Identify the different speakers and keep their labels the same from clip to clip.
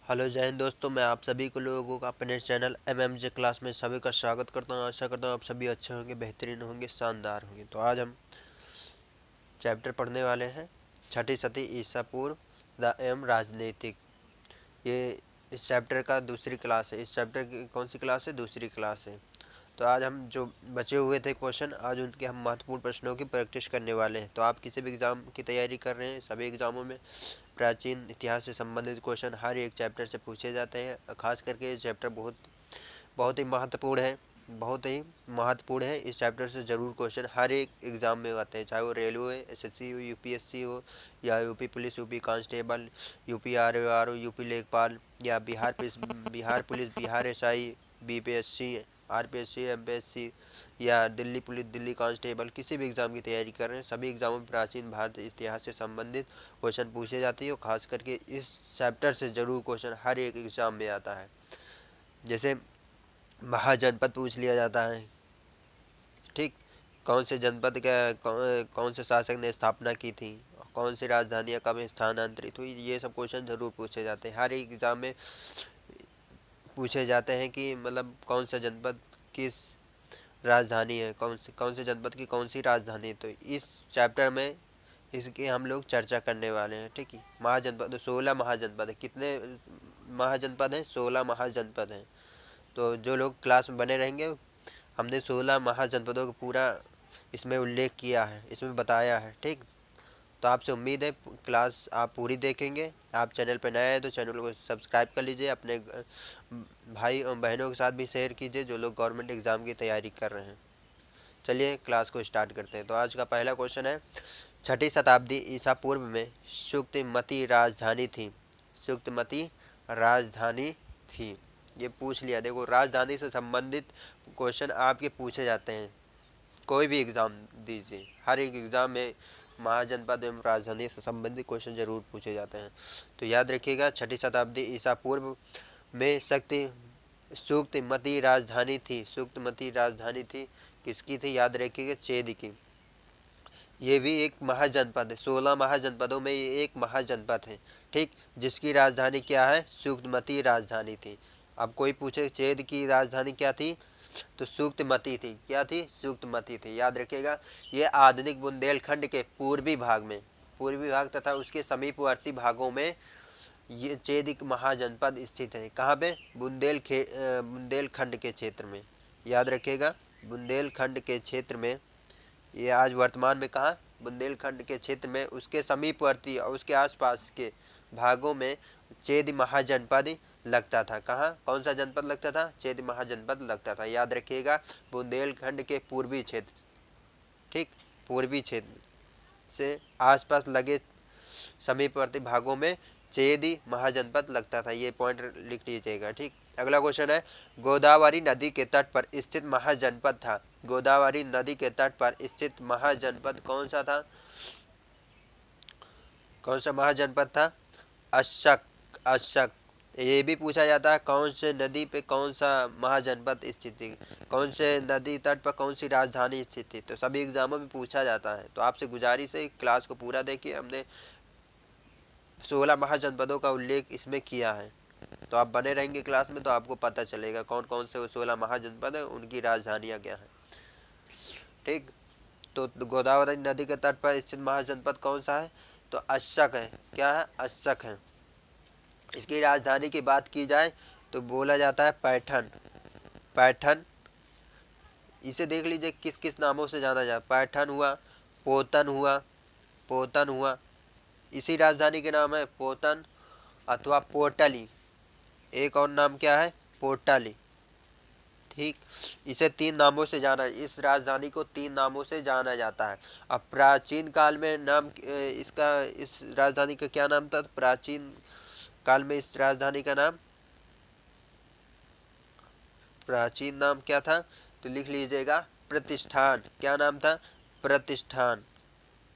Speaker 1: Hello जय हिंद दोस्तों, मैं आप सभी को लोगों का अपने चैनल एमएमजे क्लास में सभी का स्वागत करता हूं। आशा करता हूं आप सभी अच्छे होंगे, बेहतरीन होंगे, शानदार होंगे। तो आज हम चैप्टर पढ़ने वाले हैं छठी सदी ईसा पूर्व द एम राजनीतिक। ये इस चैप्टर का दूसरी क्लास है। इस चैप्टर की कौन सी क्लास है? दूसरी क्लास है। तो आज हम जो बचे हुए थे क्वेश्चन, आज उनके हम महत्वपूर्ण प्रश्नों की प्रैक्टिस करने वाले हैं। तो आप किसी भी एग्ज़ाम की तैयारी कर रहे हैं, सभी एग्ज़ामों में प्राचीन इतिहास से संबंधित क्वेश्चन हर एक चैप्टर से पूछे जाते हैं। खास करके ये चैप्टर बहुत बहुत ही महत्वपूर्ण है, बहुत ही महत्वपूर्ण है। इस चैप्टर से ज़रूर क्वेश्चन हर एक एग्ज़ाम में आते हैं, चाहे वो रेलवे, एसएससी हो, यूपीएससी हो, या UP police, UP constable, UP RO, UP लेखपाल, या Bihar police, Bihar SI, BPSC, RPSC, MPSC, या दिल्ली पुलिस, दिल्ली कांस्टेबल। किसी भी एग्ज़ाम की तैयारी कर रहे हैं, सभी एग्ज़ामों में प्राचीन भारत इतिहास से संबंधित क्वेश्चन पूछे जाते हैं। और खास करके इस चैप्टर से ज़रूर क्वेश्चन हर एक एग्ज़ाम में आता है। जैसे महाजनपद पूछ लिया जाता है, ठीक। कौन से जनपद का कौन से शासक ने स्थापना की थी, कौन सी राजधानियाँ कब स्थानांतरित हुई, ये सब क्वेश्चन जरूर पूछे जाते हैं। हर एक एग्जाम में पूछे जाते हैं कि मतलब कौन सा जनपद किस राजधानी है, कौन से जनपद की कौन सी राजधानी है। तो इस चैप्टर में इसकी हम लोग चर्चा करने वाले हैं, ठीक है। महाजनपद 16 महाजनपद है। कितने महाजनपद हैं? 16 महाजनपद हैं। तो जो लोग क्लास में बने रहेंगे, हमने 16 महाजनपदों का पूरा इसमें उल्लेख किया है, इसमें बताया है, ठीक। तो आपसे उम्मीद है क्लास आप पूरी देखेंगे। आप चैनल पर नए हैं तो चैनल को सब्सक्राइब कर लीजिए, अपने भाई और बहनों के साथ भी शेयर कीजिए जो लोग गवर्नमेंट एग्ज़ाम की तैयारी कर रहे हैं। चलिए क्लास को स्टार्ट करते हैं। तो आज का पहला क्वेश्चन है, छठी शताब्दी ईसा पूर्व में सुक्तिमती राजधानी थी। सुक्तिमती राजधानी थी, ये पूछ लिया। देखो, राजधानी से संबंधित क्वेश्चन आपके पूछे जाते हैं, कोई भी एग्ज़ाम दीजिए, हर एक एग्ज़ाम में महाजनपद एवं राजधानी से संबंधित क्वेश्चन जरूर पूछे जाते हैं। तो याद रखिएगा, छठी शताब्दी ईसा पूर्व में सुक्तिमती राजधानी थी। सुक्तिमती राजधानी थी, किसकी थी? याद रखिएगा, चेद की। ये भी एक महाजनपद है, 16 महाजनपदों में ये एक महाजनपद है, ठीक, जिसकी राजधानी क्या है? सुक्तिमती राजधानी थी। अब कोई पूछे चेद की राजधानी क्या थी, तो सुक्तिमती थी। क्या थी? सुक्तिमती थी। याद रखिएगा, ये आधुनिक बुंदेलखंड के पूर्वी भाग तथा उसके समीपवर्ती भागों में ये चेदिक महाजनपद स्थित है। कहाँ पे? बुंदेलखंड के क्षेत्र में। याद रखिएगा, बुंदेलखंड के क्षेत्र में, ये आज वर्तमान में कहाँ? बुंदेलखंड के क्षेत्र में, उसके समीपवर्ती और उसके आसपास के भागों में चेद महाजनपद लगता था। कहाँ? कौन सा जनपद लगता था? चेद महाजनपद लगता था। याद रखिएगा, बुंदेलखंड के पूर्वी क्षेत्र, ठीक, पूर्वी क्षेत्र से आसपास लगे समीपवर्ती भागों में चेदी महाजनपद लगता था। ये पॉइंट लिख लीजिएगा, ठीक। अगला क्वेश्चन है, गोदावरी नदी के तट पर स्थित महाजनपद था। गोदावरी नदी के तट पर स्थित महाजनपद कौन सा था? कौन सा महाजनपद था? अशक। अशक। ये भी पूछा जाता है, कौन से नदी पे कौन सा महाजनपद स्थित है, कौन से नदी तट पर कौन सी राजधानी स्थित है। तो सभी एग्जामों में पूछा जाता है। तो आपसे गुजारिश है, क्लास को पूरा देखिए। हमने 16 महाजनपदों का उल्लेख इसमें किया है। तो आप बने रहेंगे क्लास में तो आपको पता चलेगा कौन कौन से 16 महाजनपद है, उनकी राजधानियाँ क्या है, ठीक। तो गोदावरी नदी के तट पर स्थित महाजनपद कौन सा है? तो अशक है। क्या है? अशक है। इसकी राजधानी की बात की जाए तो बोला जाता है पैठन। पैठन, इसे देख लीजिए किस किस नामों से जाना जाए। पैठन हुआ, पोतन हुआ, पोतन हुआ, इसी राजधानी के नाम है पोतन अथवा पोटली। एक और नाम क्या है? पोटली, ठीक। इसे 3 नामों से जाना, इस राजधानी को 3 नामों से जाना जाता है। अब प्राचीन काल में नाम इसका, इस राजधानी का क्या नाम था? प्राचीन काल में इस राजधानी का नाम, प्राचीन नाम क्या था? तो लिख लीजिएगा, प्रतिष्ठान। क्या नाम था? प्रतिष्ठान।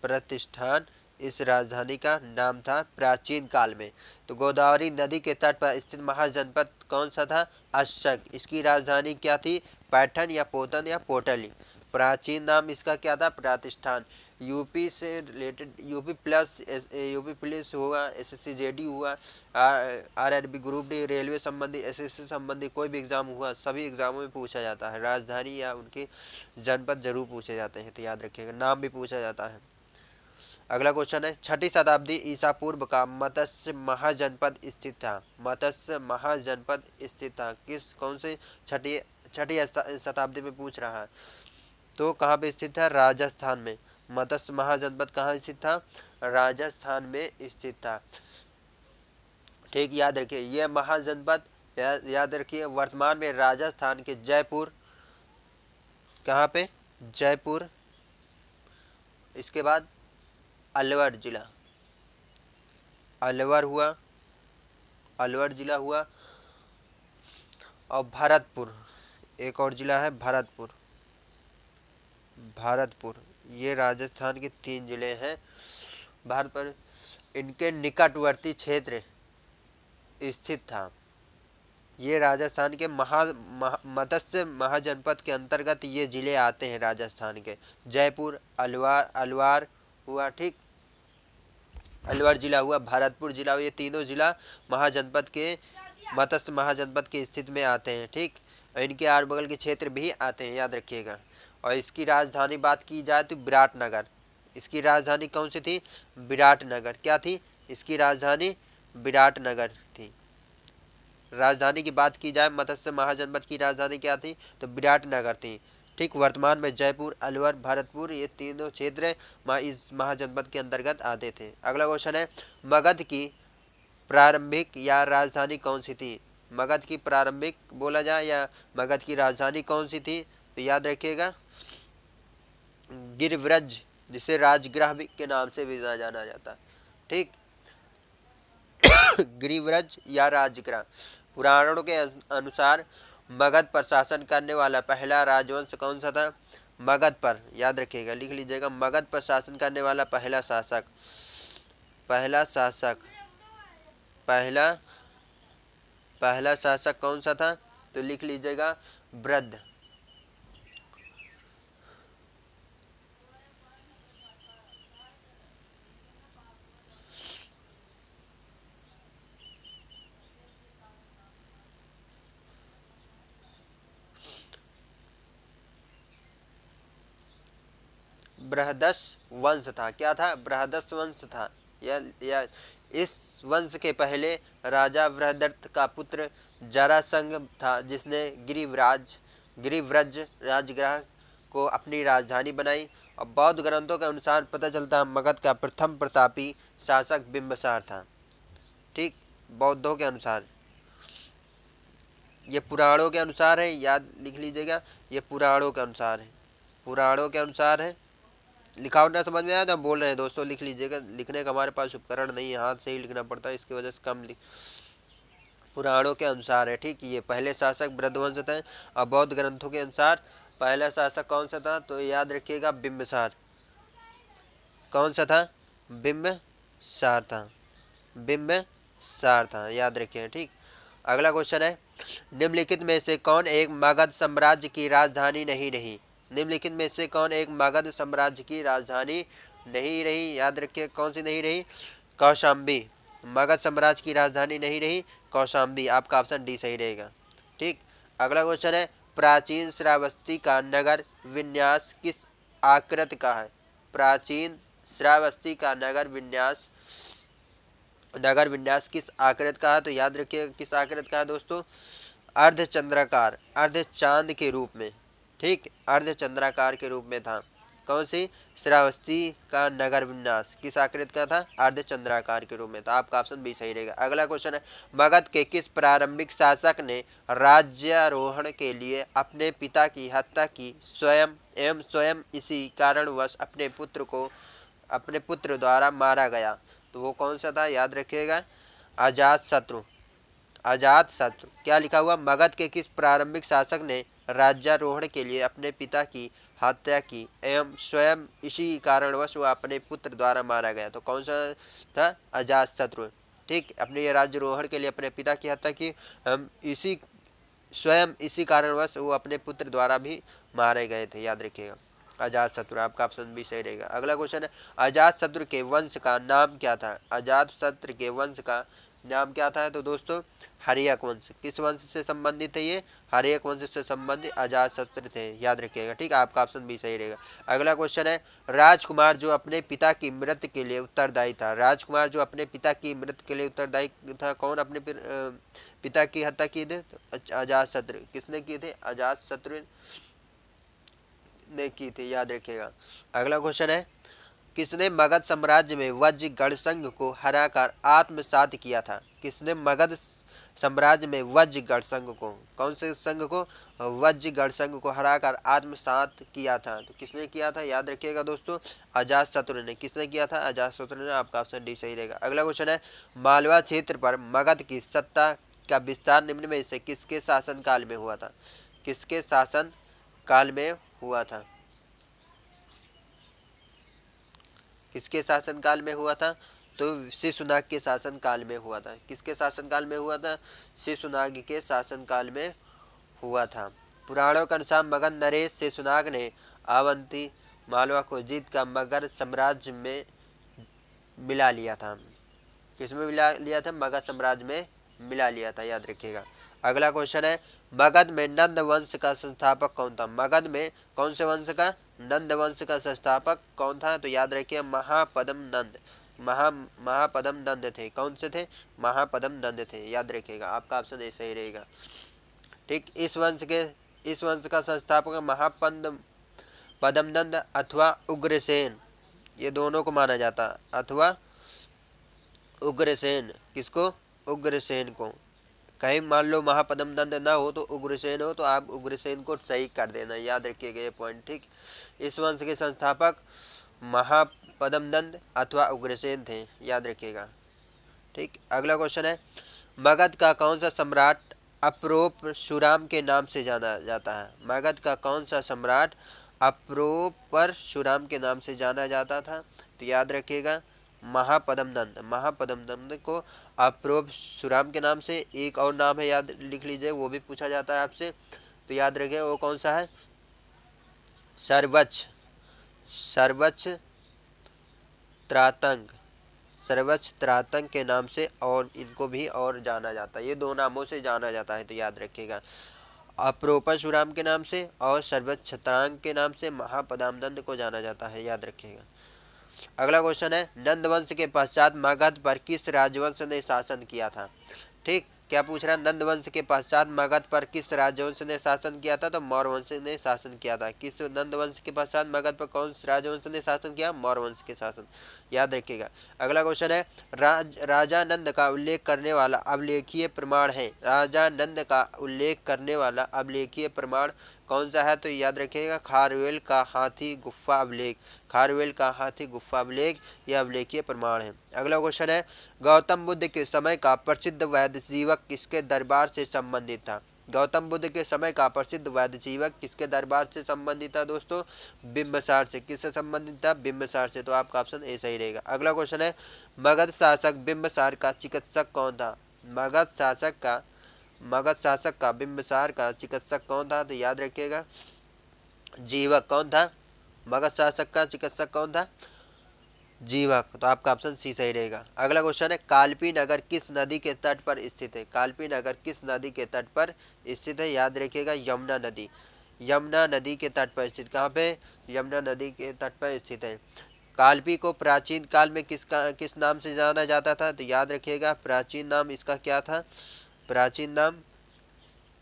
Speaker 1: प्रतिष्ठान इस राजधानी का नाम था प्राचीन काल में। तो गोदावरी नदी के तट पर स्थित महाजनपद कौन सा था? अशक। इसकी राजधानी क्या थी? पैठन या पोतन या पोटली। प्राचीन नाम इसका क्या था? प्रतिष्ठान। यूपी से रिलेटेड यूपी प्लस हुआ, एसएससी जेडी हुआ, आरआरबी ग्रुप डी, रेलवे संबंधी, एसएससी संबंधी कोई भी एग्जाम हुआ, सभी एग्जामों में पूछा जाता है। राजधानी या उनके जनपद जरूर पूछे जाते हैं, तो याद रखिएगा, नाम भी पूछा जाता है। अगला क्वेश्चन है, छठी शताब्दी ईसा पूर्व का मत्स्य महाजनपद स्थित था। मत्स्य महाजनपद स्थित था किस, कौन से छठी छठी शताब्दी में पूछ रहा है, तो कहाँ पे स्थित था? राजस्थान में। मत्स्य महाजनपद कहाँ स्थित था? राजस्थान में स्थित था। ठीक, याद रखिए यह महाजनपद, याद रखिए वर्तमान में राजस्थान के जयपुर, कहाँ पे? जयपुर, इसके बाद अलवर जिला, अलवर हुआ, अलवर जिला हुआ, और भरतपुर, एक और जिला है भरतपुर, भरतपुर, ये राजस्थान के 3 जिले हैं भारत पर। इनके निकटवर्ती क्षेत्र स्थित था। ये राजस्थान के मत्स्य महाजनपद के अंतर्गत ये जिले आते हैं राजस्थान के। जयपुर, अलवार, अलवार हुआ, ठीक, अलवर जिला हुआ, भरतपुर जिला हुआ, ये तीनों जिला महाजनपद के, मत्स्य महाजनपद के स्थित में आते हैं। ठीक, इनके आर बगल के क्षेत्र भी आते हैं, याद रखिएगा। और इसकी राजधानी बात की जाए तो विराटनगर। इसकी राजधानी कौन सी थी? विराटनगर। क्या थी इसकी राजधानी? विराटनगर थी। राजधानी की बात की जाए, मत्स्य महाजनपद की राजधानी क्या थी? तो विराटनगर थी। ठीक, वर्तमान में जयपुर, अलवर, भरतपुर, ये तीनों क्षेत्र इस महाजनपद के अंतर्गत आते थे। अगला क्वेश्चन है, मगध की प्रारंभिक या राजधानी कौन सी थी? मगध की प्रारंभिक बोला जाए या मगध की राजधानी कौन सी थी? तो याद रखिएगा गिरिव्रज, जिसे राजगृह के नाम से भी जाना जाता है। ठीक, गिरिव्रज या राजगृह। पुराणों के अनुसार मगध पर शासन करने वाला पहला राजवंश कौन सा था? मगध पर, याद रखिएगा, लिख लीजिएगा, मगध पर शासन करने वाला पहला शासक, पहला शासक, पहला शासक कौन सा था? तो लिख लीजिएगा वृद्ध। बृहदस वंश था। क्या था? बृहदस वंश था। या इस वंश के पहले राजा बृहदर्थ का पुत्र जरासंध था, जिसने गिरिव्रज राजगृह को अपनी राजधानी बनाई। और बौद्ध ग्रंथों के अनुसार पता चलता है मगध का प्रथम प्रतापी शासक बिंबिसार था। ठीक, बौद्धों के अनुसार, ये पुराणों के अनुसार है, याद लिख लीजिएगा, ये पुराणों के अनुसार है, पुराणों के अनुसार है। लिखा होना समझ में आया तो हम बोल रहे हैं दोस्तों, लिख लीजिएगा, लिखने का हमारे पास उपकरण नहीं है, हाथ से ही लिखना पड़ता है, इसकी वजह से कम पुराणों के अनुसार है। ठीक, ये पहले शासक बृहदवंश थे। और बौद्ध ग्रंथों के अनुसार पहला शासक कौन सा था? तो याद रखिएगा बिंबिसार। कौन सा था? बिंबिसार था, बिंबिसार था, याद रखिए। ठीक, अगला क्वेश्चन है, निम्नलिखित में से कौन एक मगध साम्राज्य की राजधानी नहीं रही? निम्नलिखित में से कौन एक मगध साम्राज्य की राजधानी नहीं रही? याद रखिए, कौन सी नहीं रही? कौशाम्बी। मगध साम्राज्य की राजधानी नहीं रही कौशाम्बी। आपका ऑप्शन डी सही रहेगा। ठीक, अगला क्वेश्चन है, प्राचीन श्रावस्ती का नगर विन्यास किस आकृति का है? प्राचीन श्रावस्ती का नगर विन्यास किस आकृति का है? तो याद रखिए किस आकृति का है दोस्तों? अर्धचंद्राकार, अर्ध चांद के रूप में। ठीक, अर्धचंद्राकार के रूप में था। कौन सी? श्रावस्ती का नगर विन्यास किस आकृति का था? अर्धचंद्राकार के रूप में था। आपका ऑप्शन बी सही रहेगा। अगला क्वेश्चन है, मगध के किस प्रारंभिक शासक ने राज्यारोहण के लिए अपने पिता की हत्या की, स्वयं इसी कारणवश अपने पुत्र द्वारा मारा गया? तो वो कौन सा था? याद रखिएगा अजातशत्रु। अजातशत्रु। क्या लिखा हुआ? मगध के किस प्रारंभिक शासक ने राज्यारोहण के लिए अपने पिता की हत्या की एवं स्वयं इसी कारणवश वो अपने पुत्र द्वारा मारा गया? तो कौन सा था? अजातशत्रु। ठीक, अपने राज्यारोहण के लिए अपने पिता की हत्या की, स्वयं इसी कारणवश वो अपने पुत्र द्वारा भी मारे गए थे, याद रखिएगा। अजातशत्रु, आपका ऑप्शन बी सही रहेगा। अगला क्वेश्चन है अजातशत्रु के वंश का नाम क्या था? अजातशत्रु के वंश का नाम क्या था? तो दोस्तों हर्यक वंश। किस वंश से संबंधित है ये? हर्यक वंश से संबंधित अजातशत्रु थे, याद रखिएगा। ठीक है, आपका ऑप्शन बी सही रहेगा। अगला क्वेश्चन है राजकुमार जो अपने पिता की मृत्यु के लिए उत्तरदायी था, राजकुमार जो अपने पिता की मृत्यु के लिए उत्तरदायी था, कौन अपने पिता की हत्या की थी? तो अजातशत्रु। किसने की थी? अजातशत्रु ने की थी, याद रखिएगा। अगला क्वेश्चन है किसने मगध साम्राज्य में वज्र गणसंघ को हराकर आत्मसात किया था? किसने मगध साम्राज्य में वज्र गणसंघ को, कौन से संघ को? वज्र गणसंघ को हराकर आत्मसात किया था। तो किसने किया था? याद रखिएगा दोस्तों, अजातशत्रु ने। किसने किया था? अजातशत्रु ने। आपका ऑप्शन डी सही रहेगा। अगला क्वेश्चन है मालवा क्षेत्र पर मगध की सत्ता का विस्तार निम्न में से किसके शासन काल में हुआ था? किसके शासन काल में हुआ था? किसके शासन काल में हुआ था? तो शिशुनाग के शासन काल में हुआ था। किसके शासन काल में हुआ था? शिशुनाग के शासन काल में हुआ था। पुराणों के अनुसार मगध नरेश शिशुनाग ने अवंती मालवा को जीत कर मगध साम्राज्य में मिला लिया था। किसमें मिला लिया था? मगध साम्राज्य में मिला लिया था, याद रखिएगा। अगला क्वेश्चन है मगध में नंद वंश का संस्थापक कौन था? मगध में कौन से वंश का? नंद वंश का संस्थापक कौन था? तो याद रखिए महापद्म नंद। महापद्म नंद थे। कौन से थे? महापद्म नंद थे, याद रखिएगा। आपका ऑप्शन ए सही रहेगा। ठीक, इस वंश का संस्थापक महापद्म नंद अथवा उग्रसेन, ये दोनों को माना जाता, अथवा उग्रसेन। किसको? उग्रसेन को। कहीं मान लो महापद्म नंद ना हो तो उग्रसेन हो, तो आप उग्रसेन को सही कर देना, याद रखिएगा ये पॉइंट। ठीक, इस वंश के संस्थापक महापद्म नंद अथवा उग्रसेन थे, याद रखिएगा। ठीक, अगला क्वेश्चन है मगध का कौन सा सम्राट अपरोपरशुराम के नाम से जाना जाता है? मगध का कौन सा सम्राट अपरोपरशुराम के नाम से जाना जाता था? तो याद रखिएगा महापद्म नंद। महापद्म नंद को अपरोपरशुराम के नाम से एक और नाम है, याद लिख लीजिए, वो भी पूछा जाता है आपसे, तो याद रखिए वो कौन सा है? सर्वच्छ। सर्वच्छ त्रातंग। सर्वच्छ त्रातंग के नाम से और इनको भी और जाना जाता है, ये दो नामों से जाना जाता है, तो याद रखिएगा अपरोपरशुराम के नाम से और सर्वच्छ त्रातंग के नाम से महापद्म को जाना जाता है, याद रखिएगा। अगला क्वेश्चन है नंद वंश के पश्चात मगध पर किस राजवंश ने शासन किया था? ठीक, क्या पूछ रहा है? नंद वंश के पश्चात मगध पर किस राजवंश ने शासन किया था? तो मौर्य वंश ने शासन किया था। किस नंद वंश के पश्चात मगध पर कौन राजवंश ने शासन किया? मौर्य वंश के शासन, याद रखिएगा। अगला क्वेश्चन है राजा नंद का उल्लेख करने वाला अभिलेखीय प्रमाण है। राजा नंद का उल्लेख करने वाला अभिलेखीय प्रमाण कौन सा है? तो याद रखिएगा खारवेल का हाथी गुफा अभिलेख। खारवेल का हाथी गुफा अभिलेख यह अभिलेखीय प्रमाण है। अगला क्वेश्चन है गौतम बुद्ध के समय का प्रसिद्ध वैद्य जीवक किसके दरबार से संबंधित था? गौतम बुद्ध के समय का प्रसिद्ध वैद्य जीवक किसके दरबार से संबंधित था? दोस्तों बिंबसार से। किससे संबंधित था? बिंबसार से, तो आपका ऑप्शन ए सही रहेगा। अगला क्वेश्चन है मगध शासक बिंबसार का चिकित्सक कौन था? मगध शासक का बिंबसार का चिकित्सक कौन था? तो याद रखिएगा जीवक। कौन था? मगध शासक का चिकित्सक कौन था? जीवक, तो आपका ऑप्शन सी सही रहेगा। अगला क्वेश्चन है कालपी नगर किस नदी के तट पर स्थित है? कालपी नगर किस नदी के तट पर स्थित है? याद रखिएगा यमुना नदी। यमुना नदी के तट पर स्थित। कहाँ पे? यमुना नदी के तट पर स्थित है। कालपी को प्राचीन काल में किस नाम से जाना जाता था? तो याद रखिएगा प्राचीन नाम इसका क्या था? प्राचीन नाम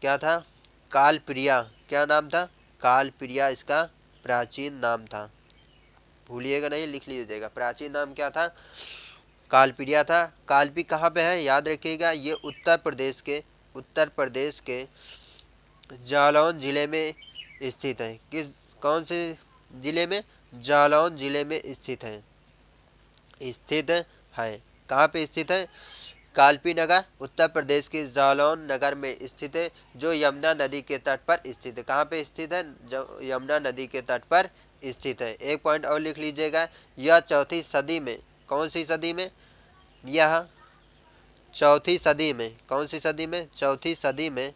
Speaker 1: क्या था? कालप्रिया। क्या नाम था? कालप्रिया इसका प्राचीन नाम था, भूलिएगा नहीं, लिख लीजिएगा। प्राचीन नाम क्या था? कालप्रिया था। कालपी कहाँ पे है? याद रखिएगा ये उत्तर प्रदेश के जालौन जिले में स्थित है। कौन से जिले में? जालौन जिले में स्थित है। कहाँ पे स्थित है? कालपी नगर उत्तर प्रदेश के जालौन नगर में स्थित है, जो यमुना नदी के तट पर स्थित है। कहाँ पे स्थित है? जो यमुना नदी के तट पर स्थित है। एक पॉइंट और लिख लीजिएगा, यह चौथी सदी में, कौन सी सदी में? यह चौथी सदी में, कौन सी सदी में? चौथी सदी में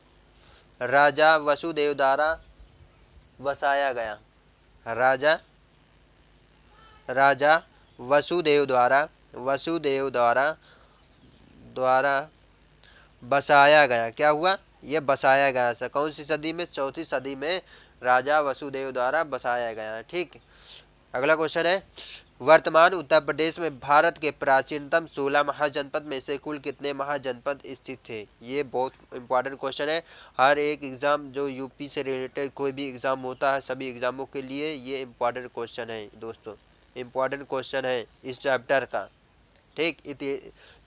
Speaker 1: राजा वसुदेव द्वारा बसाया गया। राजा राजा वसुदेव द्वारा बसाया गया। क्या हुआ? ये बसाया गया था। कौन सी सदी में? चौथी सदी में राजा वसुदेव द्वारा बसाया गया। ठीक, अगला क्वेश्चन है, वर्तमान उत्तर प्रदेश में भारत के प्राचीनतम 16 महाजनपद में से कुल कितने महाजनपद स्थित थे? ये बहुत इंपॉर्टेंट क्वेश्चन है। हर एक एग्जाम जो यूपी से रिलेटेड कोई भी एग्जाम होता है, सभी एग्जामों के लिए ये इंपॉर्टेंट क्वेश्चन है दोस्तों, इंपॉर्टेंट क्वेश्चन है इस चैप्टर का। ठीक,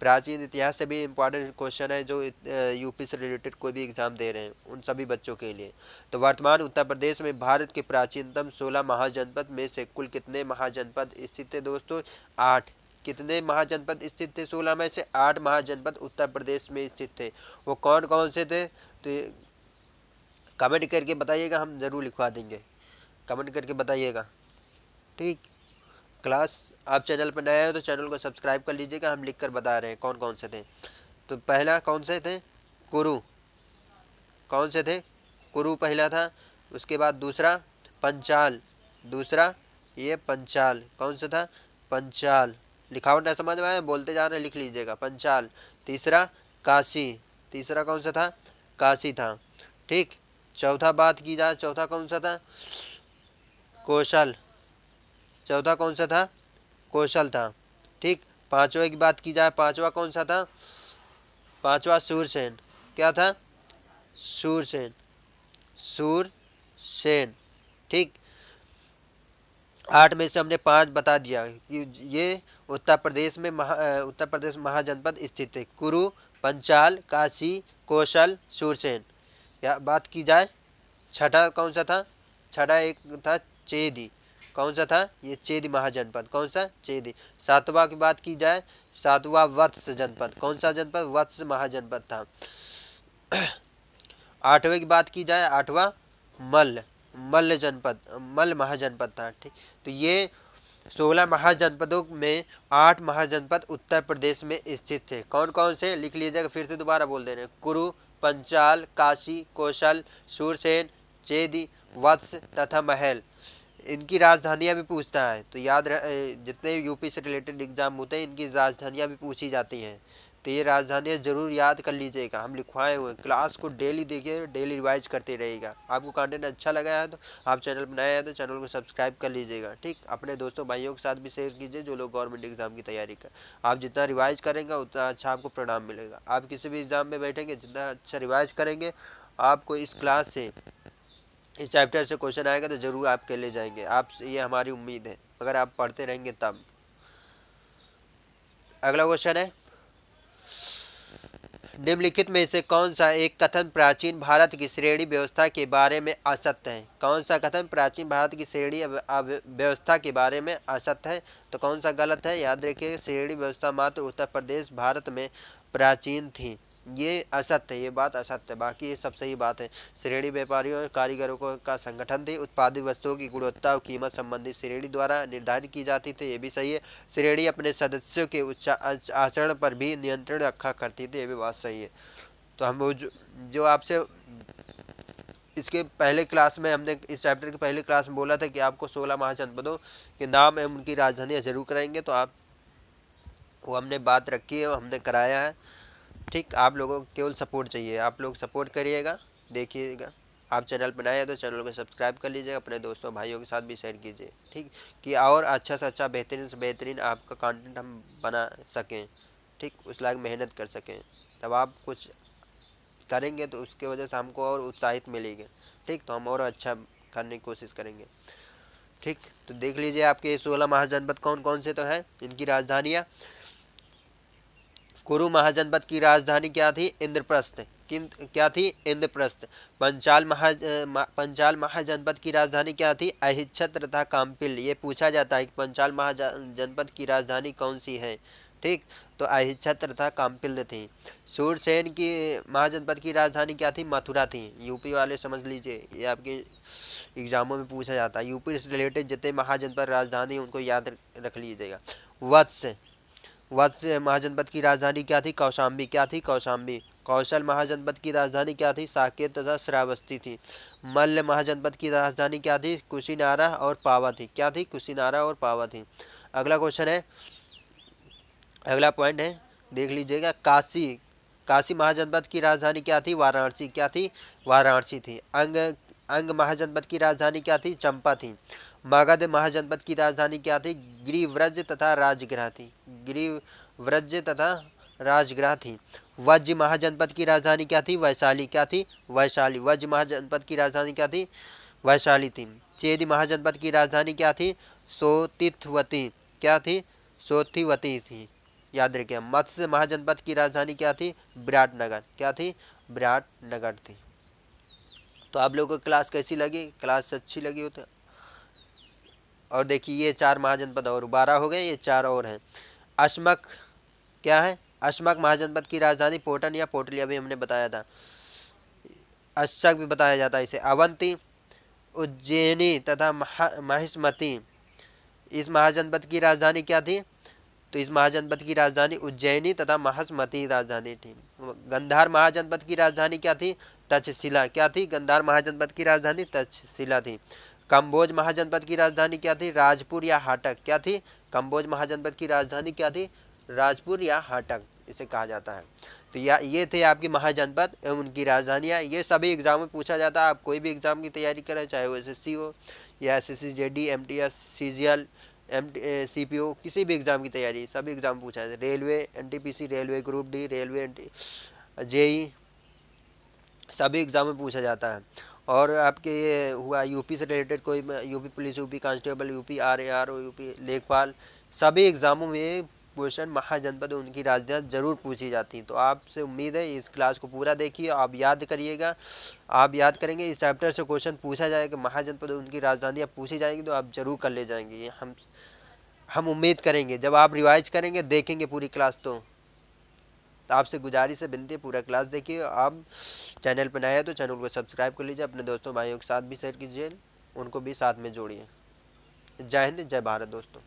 Speaker 1: प्राचीन इतिहास से भी इम्पोर्टेंट क्वेश्चन है जो यूपी से रिलेटेड कोई भी एग्जाम दे रहे हैं उन सभी बच्चों के लिए। तो वर्तमान उत्तर प्रदेश में भारत के प्राचीनतम 16 महाजनपद में से कुल कितने महाजनपद स्थित थे दोस्तों? 8। कितने महाजनपद स्थित थे? 16 में से 8 महाजनपद उत्तर प्रदेश में स्थित थे। वो कौन कौन से थे? तो कमेंट करके बताइएगा, हम जरूर लिखवा देंगे, कमेंट करके बताइएगा। ठीक, क्लास आप चैनल पर नए हो तो चैनल को सब्सक्राइब कर लीजिएगा, हम लिख कर बता रहे हैं कौन कौन से थे। तो पहला कौन से थे? कुरु। कौन से थे? कुरु पहला था। उसके बाद दूसरा पंचाल, दूसरा ये पंचाल। कौन सा था? पंचाल। लिखावट ना समझ में आए बोलते जा रहे, लिख लीजिएगा, पंचाल। तीसरा काशी, तीसरा कौन सा था? काशी था। ठीक, चौथा बात की जाए, चौथा कौन सा था? कौशल। चौथा कौन सा था? कौशल था। ठीक, पांचवा की बात की जाए, पांचवा कौन सा था? पांचवा सूरसेन। क्या था? सूरसेन, सूरसेन। ठीक, 8 में से हमने 5 बता दिया कि ये उत्तर प्रदेश में उत्तर प्रदेश महाजनपद स्थित है। कुरु, पंचाल, काशी, कौशल, सूरसेन। या बात की जाए छठा कौन सा था? छठा एक था चेदी। कौन सा था? ये चेदी महाजनपद। कौन सा? चेदी। सातवां की बात की जाए, सातवां वत्स जनपद। कौन सा जनपद? वत्स महाजनपद था। आठवें की बात की जाए, आठवां मल्ल जनपद, मल्ल महाजनपद था। ठीक, तो ये 16 महाजनपदों में 8 महाजनपद उत्तर प्रदेश में स्थित थे। कौन कौन से? लिख लीजिएगा, फिर से दोबारा बोल दे रहे हैं। कुरु, पंचाल, काशी, कौशल, सूरसेन, चेदी, वत्स तथा महल। इनकी राजधानियां भी पूछता है, तो याद जितने यूपी से रिलेटेड एग्जाम होते हैं इनकी राजधानियां भी पूछी जाती हैं, तो ये राजधानियां जरूर याद कर लीजिएगा, हम लिखवाए हुए। क्लास को डेली देखिए, डेली रिवाइज करते रहिएगा। आपको कंटेंट अच्छा लगा है तो आप चैनल पर नए हैं तो चैनल को सब्सक्राइब कर लीजिएगा। ठीक, अपने दोस्तों भाइयों के साथ भी शेयर कीजिए जो लोग गवर्नमेंट एग्जाम की तैयारी कर। आप जितना रिवाइज करेंगे उतना अच्छा आपको परिणाम मिलेगा। आप किसी भी एग्जाम में बैठेंगे, जितना अच्छा रिवाइज करेंगे आपको इस क्लास से, इस चैप्टर से क्वेश्चन आएगा तो जरूर आपके ले जाएंगे। आप, ये हमारी उम्मीद है, अगर आप पढ़ते रहेंगे तब। अगला क्वेश्चन है, निम्नलिखित में से कौन सा एक कथन प्राचीन भारत की श्रेणी व्यवस्था के बारे में असत्य है? कौन सा कथन प्राचीन भारत की श्रेणी व्यवस्था के बारे में असत्य है? तो कौन सा गलत है? याद रखिए, श्रेणी व्यवस्था मात्र उत्तर प्रदेश भारत में प्राचीन थी, ये असत्य है, ये बात असत्य है। बाकी ये सब सही बात है। श्रेणी व्यापारियों और कारीगरों का संगठन थी। उत्पादित वस्तुओं की गुणवत्ता और कीमत संबंधित श्रेणी द्वारा निर्धारित की जाती थी, ये भी सही है। श्रेणी अपने सदस्यों के उच्च आचरण पर भी नियंत्रण रखा करती थी, ये भी बात सही है। तो हम जो आपसे इसके पहले क्लास में, हमने इस चैप्टर के पहले क्लास में बोला था कि आपको 16 महाजनपदों के नाम एवं उनकी राजधानियाँ जरूर कराएंगे, तो आप वो हमने बात रखी है, हमने कराया है। ठीक, आप लोगों को केवल सपोर्ट चाहिए, आप लोग सपोर्ट करिएगा, देखिएगा। आप चैनल पर नए हैं तो चैनल को सब्सक्राइब कर लीजिएगा, अपने दोस्तों भाइयों के साथ भी शेयर कीजिए। ठीक, कि और अच्छा से अच्छा, बेहतरीन से बेहतरीन आपका कंटेंट हम बना सकें। ठीक, उस लायक मेहनत कर सकें। तब आप कुछ करेंगे तो उसके वजह से हमको और उत्साहित मिलेगी। ठीक, तो हम और अच्छा करने की कोशिश करेंगे। ठीक, तो देख लीजिए आपके 16 महाजनपद कौन कौन से तो हैं, इनकी राजधानियाँ। कुरु महाजनपद की राजधानी क्या थी? इंद्रप्रस्थ। क्या थी? इंद्रप्रस्थ। पंचाल महाजनपद की राजधानी क्या थी? अहिच्छत्र तथा काम्पिल। ये पूछा जाता है कि पंचाल महाजनपद की राजधानी कौन सी है। ठीक, तो अहिच्छत्र तथा काम्पिल थी। सूरसेन की महाजनपद की राजधानी क्या थी? मथुरा थी। यूपी वाले समझ लीजिए, ये आपके एग्जामों में पूछा जाता है। यूपी से रिलेटेड जितने महाजनपद राजधानी उनको याद रख लीजिएगा। वत्स, वत्स महाजनपद की राजधानी क्या थी? कौशाम्बी। क्या थी? कौशाम्बी। कौशल महाजनपद की राजधानी क्या थी? साकेत तथा श्रावस्ती थी। मल्ल महाजनपद की राजधानी क्या थी? कुशीनारा और पावा थी। क्या थी? कुशीनारा और पावा थी। अगला क्वेश्चन है, अगला पॉइंट है, देख लीजिएगा। काशी, काशी महाजनपद की राजधानी क्या थी? वाराणसी। क्या थी? वाराणसी थी। अंग महाजनपद की राजधानी क्या थी? चंपा थी। मगध महाजनपद की राजधानी क्या थी? गिरिव्रज तथा राजगृह थी। गिरिव्रज तथा राजगृह थी। वज्र महाजनपद की राजधानी क्या थी? वैशाली। क्या थी? वैशाली। वज्र महाजनपद की राजधानी क्या थी? वैशाली थी। चेदी महाजनपद की राजधानी क्या थी? सोतिथवती। क्या थी? सोथिवती थी, याद रखिए। मत्स्य महाजनपद की राजधानी क्या थी? विराटनगर। क्या थी? विराटनगर थी। तो आप लोगों को क्लास कैसी लगी? क्लास अच्छी लगी हो तो, और देखिए ये 4 महाजनपद और 12 हो गए, ये 4 और हैं। अश्मक क्या है? अश्मक महाजनपद की राजधानी पोटन या पोटली, अभी हमने बताया था। अशक भी बताया जाता है इसे। अवंती, उज्जैनी तथा महिष्मती, इस महाजनपद की राजधानी क्या थी? तो इस महाजनपद की राजधानी उज्जैनी तथा महिष्मती राजधानी थी। गंधार महाजनपद की राजधानी क्या थी? तक्षशिला। क्या थी? गंधार महाजनपद की राजधानी तक्षशिला थी। कंबोज महाजनपद की राजधानी क्या थी? राजपुर या हाटक। क्या थी? कंबोज महाजनपद की राजधानी क्या थी? राजपुर या हाटक इसे कहा जाता है। तो ये थे आपकी महाजनपद एवं उनकी राजधानियाँ। ये सभी एग्जाम में पूछा जाता है। आप कोई भी एग्जाम की तैयारी करें, चाहे वो एसएससी हो या SSC JD, MTS, CGL, CPO, किसी भी एग्जाम की तैयारी, सभी एग्जाम पूछा जाता है। Railway, NTPC, railway group D, railway, JE, सभी एग्जाम में पूछा जाता है। और आपके ये हुआ यूपी से रिलेटेड कोई, UP police, UP constable, UP RAR, UP लेखपाल, सभी एग्जामों में क्वेश्चन महाजनपद उनकी राजधानी जरूर पूछी जाती है। तो आपसे उम्मीद है इस क्लास को पूरा देखिए, आप याद करिएगा। आप याद करेंगे, इस चैप्टर से क्वेश्चन पूछा जाएगा, महाजनपद उनकी राजधानी अब पूछी जाएगी, तो आप जरूर कर ले जाएंगे। ये हम उम्मीद करेंगे। जब आप रिवाइज करेंगे, देखेंगे पूरी क्लास, तो आपसे गुजारिश है, विनती है, पूरा क्लास देखिए। आप चैनल पर नए हैं तो चैनल को सब्सक्राइब कर लीजिए, अपने दोस्तों भाइयों के साथ भी शेयर कीजिए, उनको भी साथ में जोड़िए। जय हिंद, जय भारत दोस्तों।